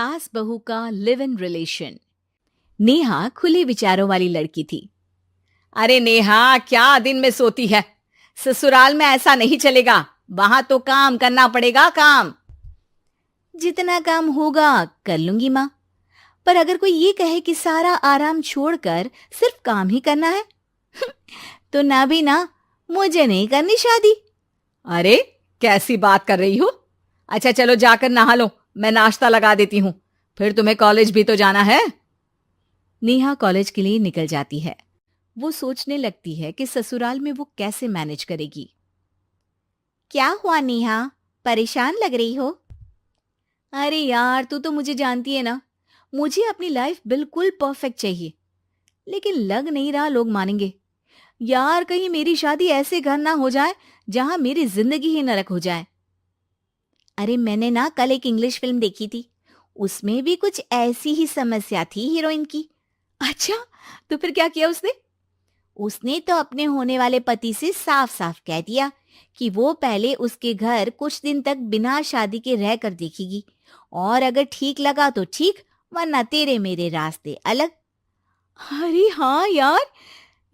सास बहू का लिव इन रिलेशन। नेहा खुले विचारों वाली लड़की थी। अरे नेहा, क्या दिन में सोती है? ससुराल में ऐसा नहीं चलेगा, वहां तो काम करना पड़ेगा। काम जितना काम होगा कर लूंगी माँ, पर अगर कोई ये कहे कि सारा आराम छोड़कर सिर्फ काम ही करना है तो ना भी ना, मुझे नहीं करनी शादी। अरे कैसी बात कर रही हो? अच्छा चलो जाकर नहा लो, मैं नाश्ता लगा देती हूँ, फिर तुम्हें कॉलेज भी तो जाना है। नेहा कॉलेज के लिए निकल जाती है। वो सोचने लगती है कि ससुराल में वो कैसे मैनेज करेगी। क्या हुआ नेहा, परेशान लग रही हो? अरे यार, तू तो मुझे जानती है ना, मुझे अपनी लाइफ बिल्कुल परफेक्ट चाहिए, लेकिन लग नहीं रहा लोग मानेंगे। यार कहीं मेरी शादी ऐसे घर ना हो जाए जहां मेरी जिंदगी ही नरक हो जाए। अरे मैंने ना कल एक इंग्लिश फिल्म देखी थी, उसमें भी कुछ ऐसी ही समस्या थी हीरोइन की। अच्छा, तो फिर क्या किया उसने? उसने तो अपने होने वाले पति से साफ साफ कह दिया कि वो पहले उसके घर कुछ दिन तक बिना शादी के रह कर देखेगी, और अगर ठीक लगा तो ठीक, वरना तेरे मेरे रास्ते अलग। अरे हाँ यार,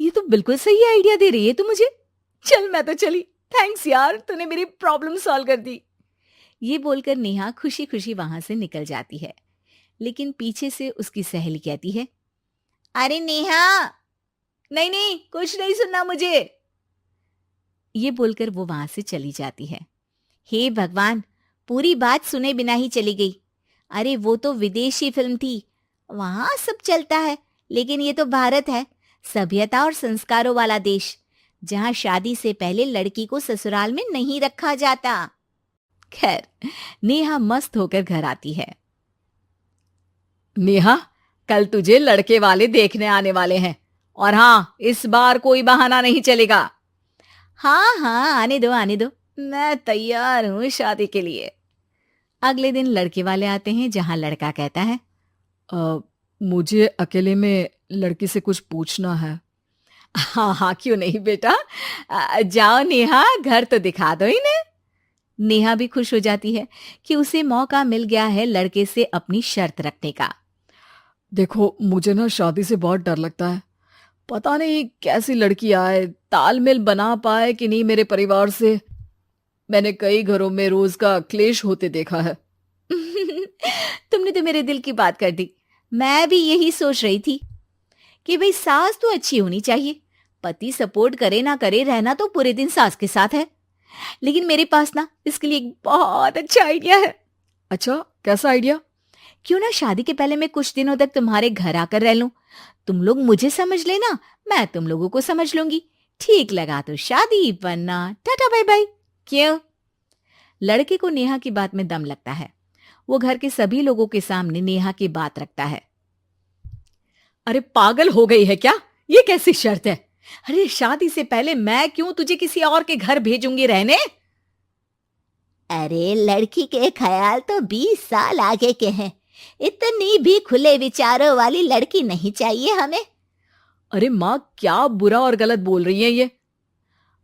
ये तो बिल्कुल सही आइडिया दे रही है तू मुझे। चल मैं तो चली, थैंक्स यार, तूने मेरी प्रॉब्लम सॉल्व कर दी। ये बोलकर नेहा खुशी खुशी वहां से निकल जाती है, लेकिन पीछे से उसकी सहेली कहती है, अरे नेहा, नहीं नहीं, कुछ नहीं सुनना मुझे। ये बोलकर वो वहां से चली जाती है। हे भगवान, पूरी बात सुने बिना ही चली गई। अरे वो तो विदेशी फिल्म थी, वहां सब चलता है, लेकिन ये तो भारत है, सभ्यता और संस्कारों वाला देश, जहां शादी से पहले लड़की को ससुराल में नहीं रखा जाता। खैर, नेहा मस्त होकर घर आती है। नेहा, कल तुझे लड़के वाले देखने आने वाले हैं, और हाँ, इस बार कोई बहाना नहीं चलेगा। हाँ हाँ, आने दो आने दो, मैं तैयार हूं शादी के लिए। अगले दिन लड़के वाले आते हैं, जहां लड़का कहता है, मुझे अकेले में लड़की से कुछ पूछना है। हाँ हाँ, क्यों नहीं बेटा, जाओ नेहा, घर तो दिखा दो इन्हें। नेहा भी खुश हो जाती है कि उसे मौका मिल गया है लड़के से अपनी शर्त रखने का। देखो, मुझे ना शादी से बहुत डर लगता है, पता नहीं कैसी लड़की आए, तालमेल बना पाए कि नहीं मेरे परिवार से। मैंने कई घरों में रोज का क्लेश होते देखा है। तुमने तो मेरे दिल की बात कर दी। मैं भी यही सोच रही थी कि भाई सास तो अच्छी होनी चाहिए, पति सपोर्ट करे ना करे, रहना तो पूरे दिन सास के साथ है। लेकिन मेरे पास ना इसके लिए एक बहुत अच्छा आइडिया है। अच्छा, कैसा आइडिया? क्यों ना शादी के पहले मैं कुछ दिनों तक तुम्हारे घर आकर रह लूं, तुम लोग मुझे समझ लेना, मैं तुम लोगों को समझ लूंगी। ठीक लगा तो शादी, वरना टाटा बाय बाय। क्यों? लड़के को नेहा की बात में दम लगता है। वो घर के सभी लोगों के सामने नेहा की बात रखता है। अरे पागल हो गई है क्या? ये कैसी शर्त है? अरे शादी से पहले मैं क्यों तुझे किसी और के घर भेजूंगी रहने? अरे लड़की के ख्याल तो 20 साल आगे के हैं, इतनी भी खुले विचारों वाली लड़की नहीं चाहिए हमें। अरे माँ, क्या बुरा और गलत बोल रही है ये?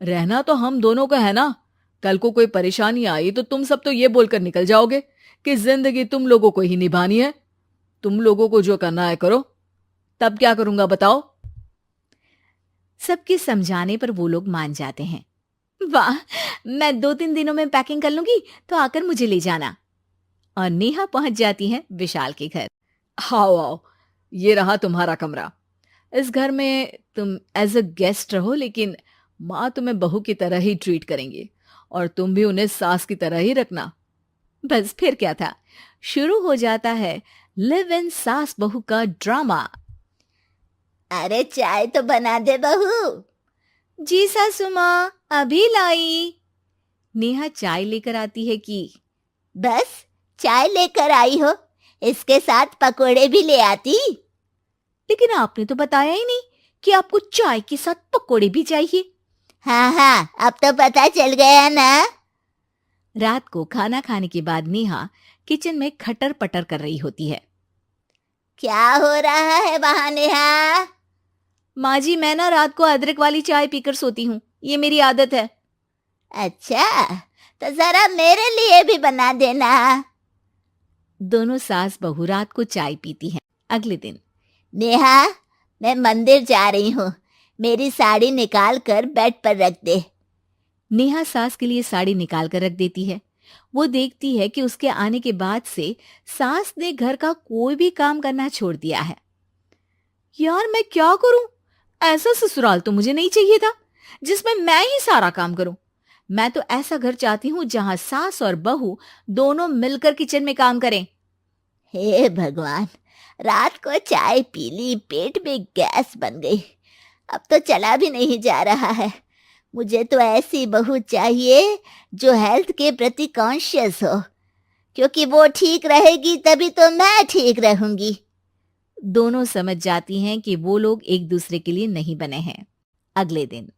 रहना तो हम दोनों का है ना, कल को कोई परेशानी आई तो तुम सब तो ये बोलकर निकल जाओगे कि जिंदगी तुम लोगों को ही निभानी है, तुम लोगों को जो करना है करो। तब क्या करूंगा बताओ? सबके समझाने पर वो लोग मान जाते हैं। वाह, मैं 2-3 दिनों में पैकिंग कर लूंगी, तो आकर मुझे ले जाना। और नेहा पहुंच जाती है विशाल के घर। आओ आओ, ये रहा तुम्हारा कमरा। इस घर में तुम एज अ गेस्ट रहो, लेकिन माँ तुम्हें बहू की तरह ही ट्रीट करेंगी, और तुम भी उन्हें सास की तरह ही रखना। बस फिर क्या था, शुरू हो जाता है लिव इन सास बहू का ड्रामा। अरे चाय तो बना दे बहू। जी सासू माँ, अभी लाई। नेहा चाय लेकर आती है कि बस चाय लेकर आई हो, इसके साथ पकोड़े भी ले आती। लेकिन आपने तो बताया ही नहीं कि आपको चाय के साथ पकोड़े भी चाहिए। हाँ हाँ, अब तो पता चल गया ना। रात को खाना खाने के बाद नेहा किचन में खटर पटर कर रही होती है। क्या हो रहा है वहां नेहा? माँ जी, मैं ना रात को अदरक वाली चाय पीकर सोती हूँ, ये मेरी आदत है। अच्छा, तो जरा मेरे लिए भी बना देना। दोनों सास बहू रात को चाय पीती हैं। अगले दिन, नेहा, मैं मंदिर जा रही हूँ, मेरी साड़ी निकाल कर बेड पर रख दे। नेहा सास के लिए साड़ी निकाल कर रख देती है। वो देखती है कि उसके आने के बाद से सास ने घर का कोई भी काम करना छोड़ दिया है। यार मैं क्या करूं? ऐसा ससुराल तो मुझे नहीं चाहिए था जिसमें मैं ही सारा काम करूं। मैं तो ऐसा घर चाहती हूं जहां सास और बहू दोनों मिलकर किचन में काम करें। हे भगवान, रात को चाय पी ली, पेट में गैस बन गई, अब तो चला भी नहीं जा रहा है। मुझे तो ऐसी बहू चाहिए जो हेल्थ के प्रति कॉन्शियस हो, क्योंकि वो ठीक रहेगी तभी तो मैं ठीक रहूंगी। दोनों समझ जाती हैं कि वो लोग एक दूसरे के लिए नहीं बने हैं। अगले दिन,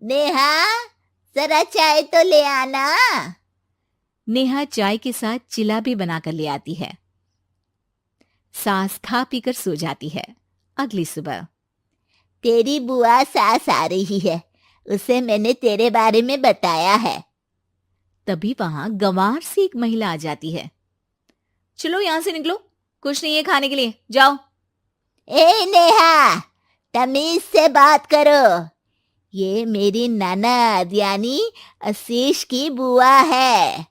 नेहा, जरा चाय तो ले आना। नेहा चाय के साथ चिला भी बनाकर ले आती है। सास खा पीकर सो जाती है। अगली सुबह, तेरी बुआ सास आ रही है, उसे मैंने तेरे बारे में बताया है। तभी वहां गंवार से एक महिला आ जाती है। चलो यहां से निकलो, कुछ नहीं है खाने के लिए, जाओ। ए नेहा, तमीज से बात करो, ये मेरी ननद यानी आशीष की बुआ है।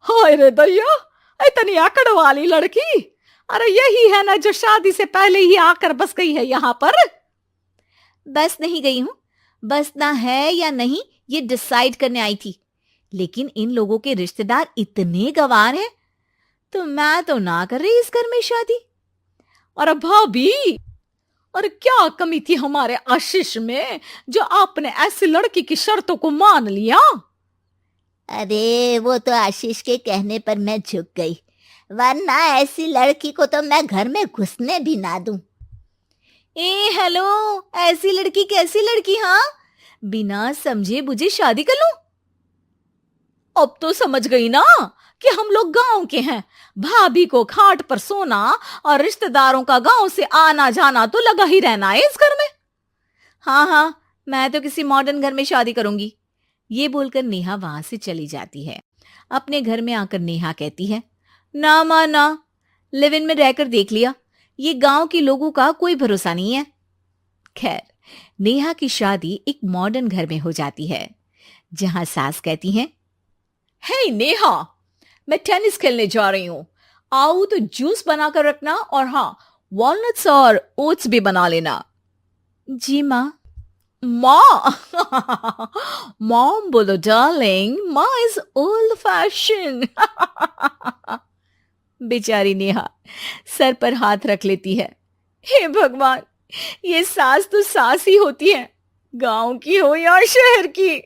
हाय रे दैया, इतनी आकड़ वाली लड़की! अरे यही है ना जो शादी से पहले ही आकर बस गई है यहाँ पर। बस नहीं गई हूं, बसना है या नहीं ये डिसाइड करने आई थी, लेकिन इन लोगों के रिश्तेदार इतने गंवार हैं तो मैं तो ना कर रही इस घर में शादी। और भाभी, और क्या कमी थी हमारे आशीष में जो आपने ऐसी लड़की की शर्तों को मान लिया? अरे वो तो आशीष के कहने पर मैं झुक गई, वरना ऐसी लड़की को तो मैं घर में घुसने भी ना दूं। ए हेलो, ऐसी लड़की कैसी लड़की? हाँ, बिना समझे बुझे शादी कर लूं? अब तो समझ गई ना कि हम लोग गांव के हैं। भाभी को खाट पर सोना और रिश्तेदारों का गांव से आना जाना तो लगा ही रहना है इस घर में। हाँ हाँ, मैं तो किसी मॉडर्न घर में शादी करूंगी। ये बोलकर नेहा वहां से चली जाती है। अपने घर में आकर नेहा कहती है, ना मां ना, लिव इन में रहकर देख लिया, ये गांव के लोगों का कोई भरोसा नहीं है। खैर, नेहा की शादी एक मॉडर्न घर में हो जाती है, जहां सास कहती हैं, हे नेहा, मैं टेनिस खेलने जा रही हूं, आओ तो जूस बनाकर रखना, और हाँ, वॉलनट्स और ओट्स भी बना लेना। जी माँ। माँ मॉम बोलो डार्लिंग, माँ इज ओल्ड फैशन। बेचारी नेहा सर पर हाथ रख लेती है। हे भगवान, ये सास तो सास ही होती है, गांव की हो या शहर की।